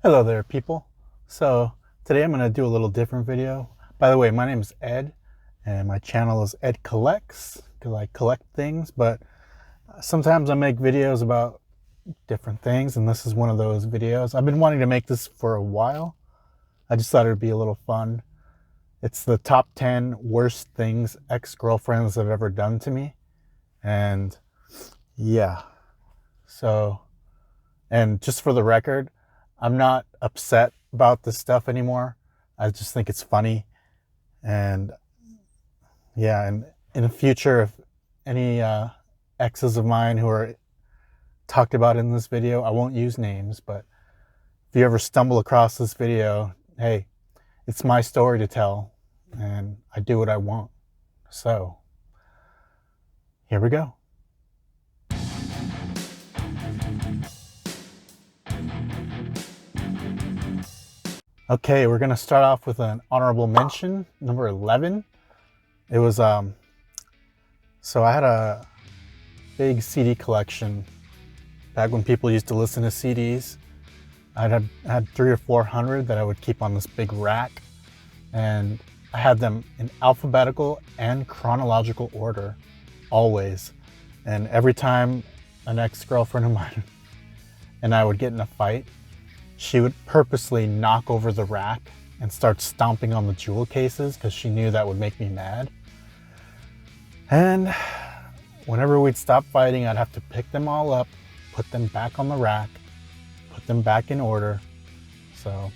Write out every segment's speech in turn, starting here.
Hello there, people. So today I'm going to do a little different video. By the way, my name is Ed, and my channel is Ed Collects, because I collect things, but sometimes I make videos about different things, and this is one of those videos. I've been wanting to make this for a while. I just thought it would be a little fun. It's the top 10 worst things ex-girlfriends have ever done to me. And yeah, so, and just for the record, I'm not upset about this stuff anymore. I just think it's funny. And yeah, and in the future, if any exes of mine who are talked about in this video, I won't use names, but if you ever stumble across this video, hey, it's my story to tell, and I do what I want. So, here we go. Okay, we're gonna start off with an honorable mention, number 11. It was, so I had a big CD collection back when people used to listen to CDs. I had 300 or 400 that I would keep on this big rack, and I had them in alphabetical and chronological order, always. And every time an ex-girlfriend of mine and I would get in a fight, she would purposely knock over the rack and start stomping on the jewel cases because she knew that would make me mad. And whenever we'd stop fighting, I'd have to pick them all up, put them back on the rack, put them back in order. So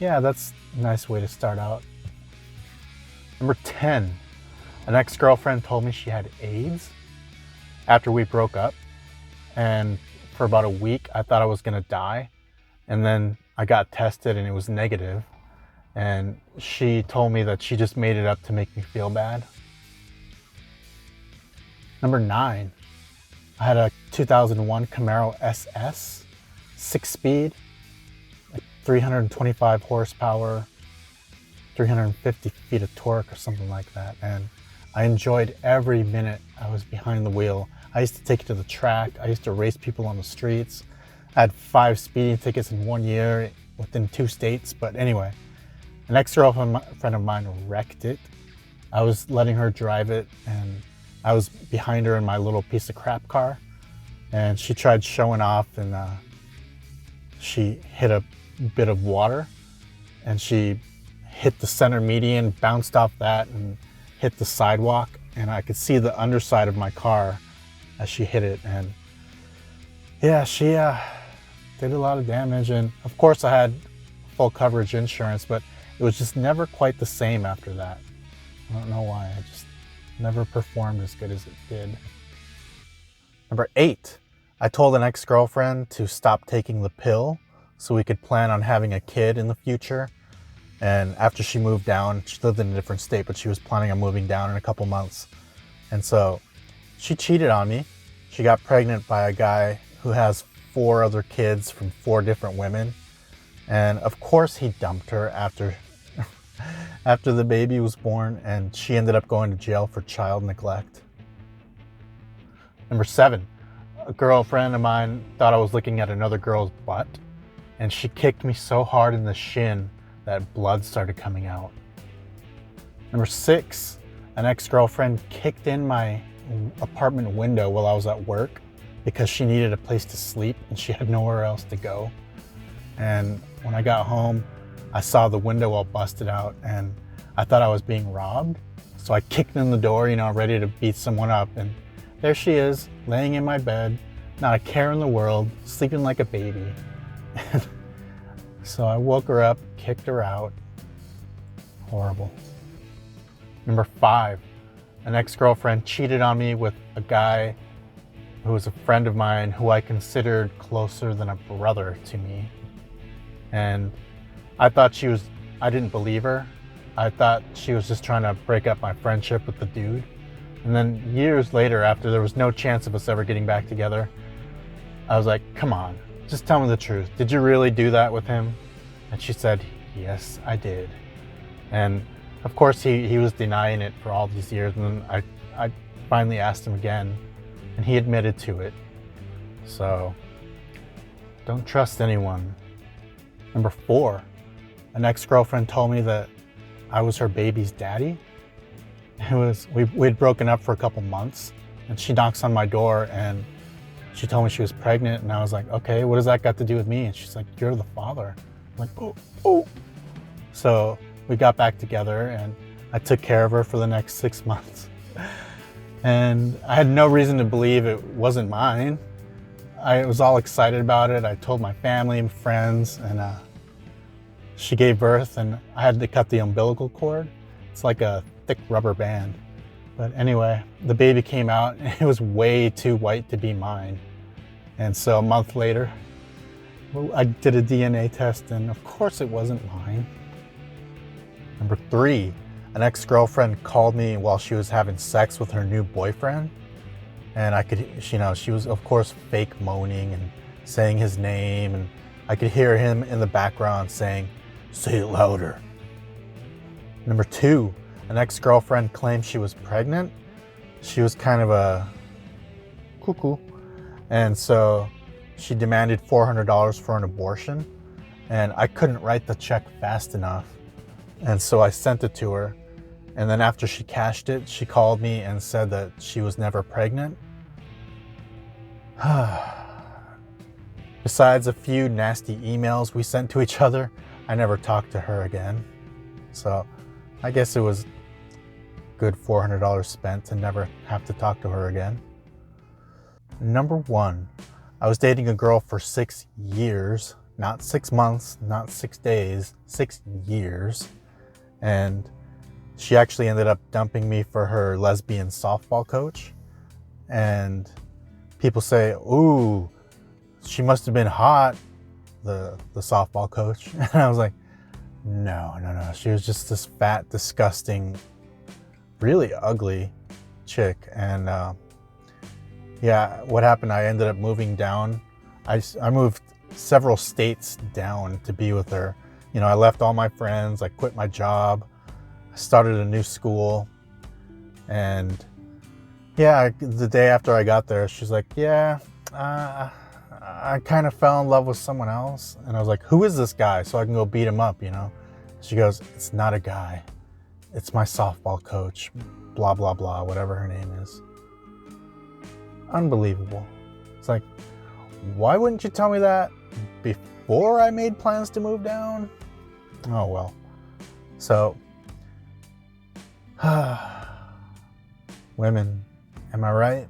yeah, that's a nice way to start out. Number 10, an ex-girlfriend told me she had AIDS after we broke up. And for about a week, I thought I was gonna die. And then I got tested and it was negative. And she told me that she just made it up to make me feel bad. Number 9, I had a 2001 Camaro SS, 6-speed, like 325 horsepower, 350 feet of torque or something like that. And I enjoyed every minute I was behind the wheel. I used to take it to the track. I used to race people on the streets. I had 5 speeding tickets in 1 year within 2 states. But anyway, an ex-girlfriend of mine wrecked it. I was letting her drive it, and I was behind her in my little piece of crap car. And she tried showing off, and she hit a bit of water, and she hit the center median, bounced off that, and hit the sidewalk. And I could see the underside of my car as she hit it. And yeah, she did a lot of damage. And of course I had full coverage insurance, but it was just never quite the same after that. I don't know why. I just never performed as good as it did. Number 8, I told an ex-girlfriend to stop taking the pill so we could plan on having a kid in the future. And after she moved down, she lived in a different state, but she was planning on moving down in a couple months. And so she cheated on me. She got pregnant by a guy who has 4 other kids from 4 different women. And of course he dumped her after the baby was born, and she ended up going to jail for child neglect. Number 7, a girlfriend of mine thought I was looking at another girl's butt, and she kicked me so hard in the shin that blood started coming out. Number 6, an ex-girlfriend kicked in my apartment window while I was at work because she needed a place to sleep and she had nowhere else to go. And when I got home, I saw the window all busted out and I thought I was being robbed. So I kicked in the door, ready to beat someone up. And there she is, laying in my bed, not a care in the world, sleeping like a baby. So I woke her up, kicked her out. Horrible. Number 5, an ex-girlfriend cheated on me with a guy who was a friend of mine who I considered closer than a brother to me. And I didn't believe her. I thought she was just trying to break up my friendship with the dude. And then years later, after there was no chance of us ever getting back together, I was like, come on, just tell me the truth. Did you really do that with him? And she said, yes, I did. And of course he was denying it for all these years. And then I finally asked him again, and he admitted to it. So don't trust anyone. Number 4, an ex-girlfriend told me that I was her baby's daddy. We'd broken up for a couple months, and she knocks on my door and she told me she was pregnant, and I was like, okay, what does that got to do with me? And she's like, you're the father. I'm like, oh. So we got back together and I took care of her for the next 6 months. And I had no reason to believe it wasn't mine. I was all excited about it. I told my family and friends, and she gave birth, and I had to cut the umbilical cord. It's like a thick rubber band. But anyway, the baby came out and it was way too white to be mine. And so a month later, I did a DNA test, and of course it wasn't mine. Number 3, an ex-girlfriend called me while she was having sex with her new boyfriend. And I could, she was of course fake moaning and saying his name, and I could hear him in the background saying, "Say it louder." Number 2, an ex-girlfriend claimed she was pregnant. She was kind of a cuckoo, and so she demanded $400 for an abortion, and I couldn't write the check fast enough, and so I sent it to her. And then after she cashed it, she called me and said that she was never pregnant. Besides a few nasty emails we sent to each other, I never talked to her again. So I guess it was good $400 spent to never have to talk to her again. Number 1, I was dating a girl for 6 years, not 6 months, not 6 days, 6 years. And she actually ended up dumping me for her lesbian softball coach. And people say, ooh, she must have been hot, the softball coach. And I was like, no. She was just this fat, disgusting, really ugly chick. And yeah, what happened, I ended up moving down. I moved several states down to be with her. I left all my friends, I quit my job, I started a new school. And yeah, the day after I got there, she's like, yeah, I kind of fell in love with someone else. And I was like, who is this guy? So I can go beat him up, She goes, it's not a guy. It's my softball coach, blah, blah, blah, whatever her name is. Unbelievable. It's like, why wouldn't you tell me that before I made plans to move down? Oh, well. So, women, am I right?